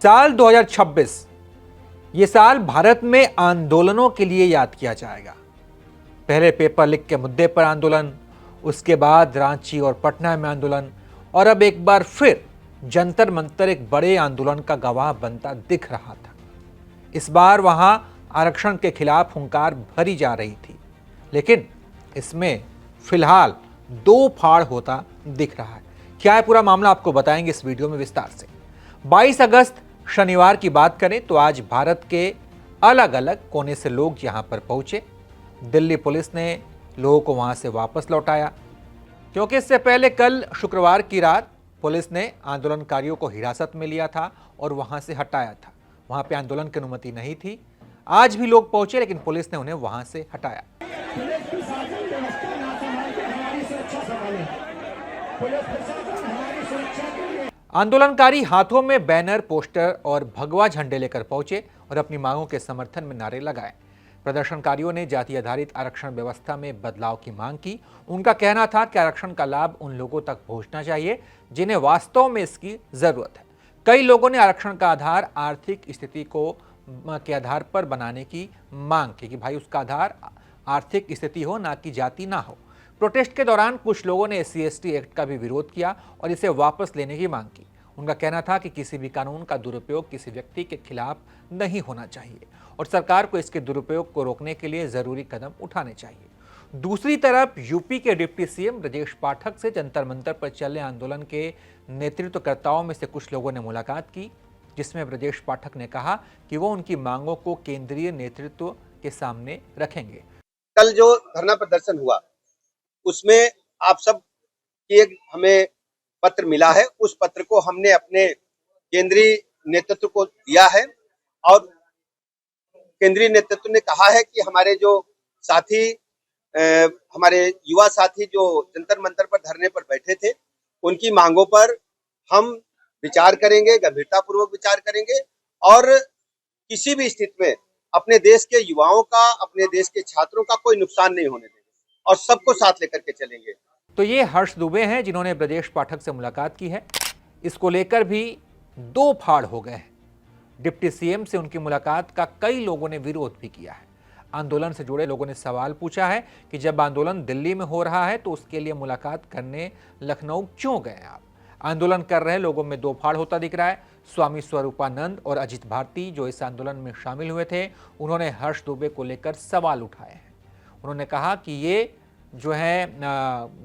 साल 2026 ये साल भारत में आंदोलनों के लिए याद किया जाएगा। पहले पेपर लीक के मुद्दे पर आंदोलन, उसके बाद रांची और पटना में आंदोलन और अब एक बार फिर जंतर मंतर एक बड़े आंदोलन का गवाह बनता दिख रहा था। इस बार वहां आरक्षण के खिलाफ हुंकार भरी जा रही थी, लेकिन इसमें फिलहाल दो फाड़ होता दिख रहा है। क्या है पूरा मामला, आपको बताएंगे इस वीडियो में विस्तार से। 22 अगस्त शनिवार की बात करें तो आज भारत के अलग अलग कोने से लोग यहां पर पहुंचे। दिल्ली पुलिस ने लोगों को वहां से वापस लौटाया, क्योंकि इससे पहले कल शुक्रवार की रात पुलिस ने आंदोलनकारियों को हिरासत में लिया था और वहां से हटाया था। वहां पे आंदोलन की अनुमति नहीं थी। आज भी लोग पहुंचे, लेकिन पुलिस ने उन्हें वहां से हटाया। आंदोलनकारी हाथों में बैनर, पोस्टर और भगवा झंडे लेकर पहुंचे और अपनी मांगों के समर्थन में नारे लगाए। प्रदर्शनकारियों ने जाति आधारित आरक्षण व्यवस्था में बदलाव की मांग की। उनका कहना था कि आरक्षण का लाभ उन लोगों तक पहुंचना चाहिए जिन्हें वास्तव में इसकी जरूरत है। कई लोगों ने आरक्षण का आधार आर्थिक स्थिति के आधार पर बनाने की मांग की कि भाई उसका आधार आर्थिक स्थिति हो, ना कि जाति ना हो। प्रोटेस्ट के दौरान कुछ लोगों ने SC/ST एक्ट का भी विरोध किया और इसे वापस लेने की मांग की। उनका कहना था कि किसी भी कानून का दुरुपयोग किसी व्यक्ति के खिलाफ नहीं होना चाहिए और सरकार को इसके दुरुपयोग को रोकने के लिए जरूरी कदम उठाने चाहिए। दूसरी तरफ यूपी के डिप्टी CM ब्रजेश पाठक से जंतर मंतर पर चले आंदोलन के नेतृत्वकर्ताओं में से कुछ लोगों ने मुलाकात की, जिसमें ब्रजेश पाठक ने कहा कि वो उनकी मांगों को केंद्रीय नेतृत्व के सामने रखेंगे। कल जो धरना प्रदर्शन हुआ उसमें आप सब की एक हमें पत्र मिला है। उस पत्र को हमने अपने केंद्रीय नेतृत्व को दिया है और केंद्रीय नेतृत्व ने कहा है कि हमारे जो साथी हमारे युवा साथी जो जंतर मंतर पर धरने पर बैठे थे, उनकी मांगों पर हम विचार करेंगे, गंभीरतापूर्वक विचार करेंगे और किसी भी स्थिति में अपने देश के युवाओं का, अपने देश के छात्रों का कोई नुकसान नहीं होने देंगे और सबको साथ लेकर के चलेंगे। तो ये हर्ष दुबे हैं जिन्होंने ब्रजेश पाठक से मुलाकात की है। इसको लेकर भी दो फाड़ हो गए हैं। डिप्टी CM से उनकी मुलाकात का कई लोगों ने विरोध भी किया है। आंदोलन से जुड़े लोगों ने सवाल पूछा है कि जब आंदोलन दिल्ली में हो रहा है तो उसके लिए मुलाकात करने लखनऊ क्यों गए आप? आंदोलन कर रहे लोगों में दो फाड़ होता दिख रहा है। स्वामी स्वरूपानंद और अजित भारती जो इस आंदोलन में शामिल हुए थे, उन्होंने हर्ष दुबे को लेकर सवाल उठाए हैं। उन्होंने कहा कि ये जो है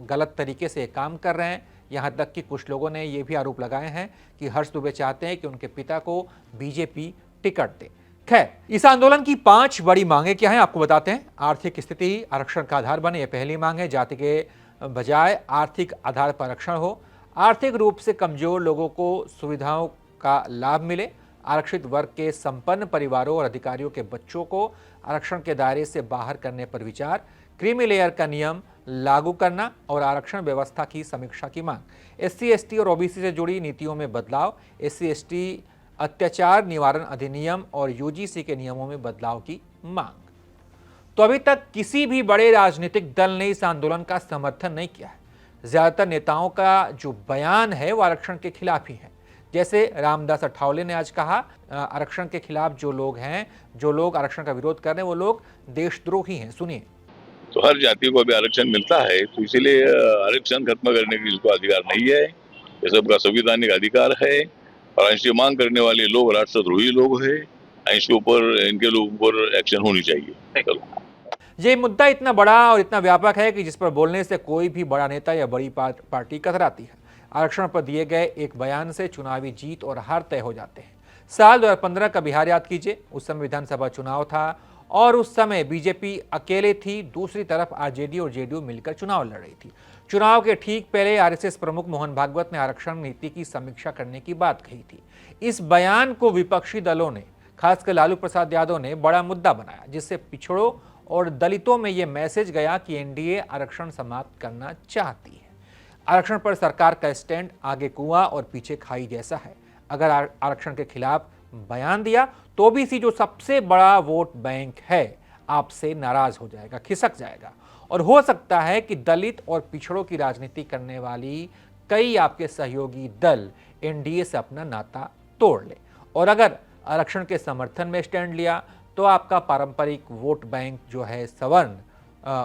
गलत तरीके से काम कर रहे हैं। यहाँ तक कि कुछ लोगों ने ये भी आरोप लगाए हैं कि हर्ष दुबे चाहते हैं कि उनके पिता को BJP टिकट दे। खैर, इस आंदोलन की 5 बड़ी मांगे क्या हैं आपको बताते हैं। आर्थिक स्थिति आरक्षण का आधार बने, यह पहली मांग है। जाति के बजाय आर्थिक आधार पर आरक्षण हो। आर्थिक रूप से कमजोर लोगों को सुविधाओं का लाभ मिले। आरक्षित वर्ग के संपन्न परिवारों और अधिकारियों के बच्चों को आरक्षण के दायरे से बाहर करने पर विचार। क्रीमी लेयर का नियम लागू करना और आरक्षण व्यवस्था की समीक्षा की मांग। SC/ST और OBC से जुड़ी नीतियों में बदलाव। SC/ST अत्याचार निवारण अधिनियम और UGC के नियमों में बदलाव की मांग। तो अभी तक किसी भी बड़े राजनीतिक दल ने इस आंदोलन का समर्थन नहीं किया है। ज्यादातर नेताओं का जो बयान है वो आरक्षण के खिलाफ ही है। जैसे रामदास अठावले ने आज कहा, आरक्षण के खिलाफ जो लोग हैं, जो लोग आरक्षण का विरोध कर रहे हैं, वो लोग देशद्रोही हैं। सुनिए। तो हर जाति को अभी आरक्षण मिलता है, तो इसीलिए आरक्षण खत्म करने की इसको अधिकार नहीं है। ये सबका संवैधानिक अधिकार है और इसकी मांग करने वाले लोग राष्ट्रद्रोही लोग हैं। इसके ऊपर इनके लोगों पर एक्शन होनी चाहिए। ये मुद्दा इतना बड़ा और इतना व्यापक है कि जिस पर बोलने से कोई भी बड़ा नेता या बड़ी पार्टी कतराती है। आरक्षण पर दिए गए एक बयान से चुनावी जीत और हार तय हो जाते हैं। साल 2015 का बिहार याद कीजिए। उस समय विधानसभा चुनाव था और उस समय BJP अकेले थी, दूसरी तरफ RJD और JDU मिलकर चुनाव लड़ रही थी। चुनाव के ठीक पहले RSS प्रमुख मोहन भागवत ने आरक्षण नीति की समीक्षा करने की बात कही थी। इस बयान को विपक्षी दलों ने, खासकर लालू प्रसाद यादव ने बड़ा मुद्दा बनाया, जिससे पिछड़ों और दलितों में यह मैसेज गया कि NDA आरक्षण समाप्त करना चाहती है। आरक्षण पर सरकार का स्टैंड आगे कुआं और पीछे खाई जैसा है। अगर आरक्षण के खिलाफ बयान दिया तो OBC जो सबसे बड़ा वोट बैंक है, आपसे नाराज हो जाएगा, खिसक जाएगा और हो सकता है कि दलित और पिछड़ों की राजनीति करने वाली कई आपके सहयोगी दल NDA से अपना नाता तोड़ ले और अगर आरक्षण के समर्थन में स्टैंड लिया तो आपका पारंपरिक वोट बैंक जो है सवर्ण,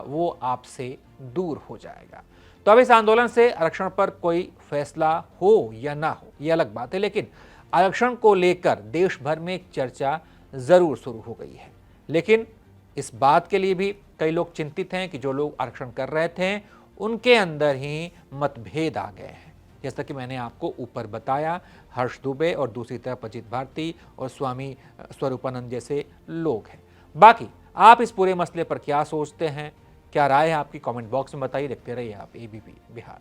वो आपसे दूर हो जाएगा। तो अब इस आंदोलन से आरक्षण पर कोई फैसला हो या ना हो ये अलग बात है, लेकिन आरक्षण को लेकर देश भर में एक चर्चा जरूर शुरू हो गई है। लेकिन इस बात के लिए भी कई लोग चिंतित हैं कि जो लोग आरक्षण कर रहे थे उनके अंदर ही मतभेद आ गए हैं। जैसा कि मैंने आपको ऊपर बताया, हर्ष दुबे और दूसरी तरफ अजित भारती और स्वामी स्वरूपानंद जैसे लोग हैं। बाकी आप इस पूरे मसले पर क्या सोचते हैं, क्या राय है आपकी, कमेंट बॉक्स में बताइए। देखते रहिए आप एबीपी बिहार।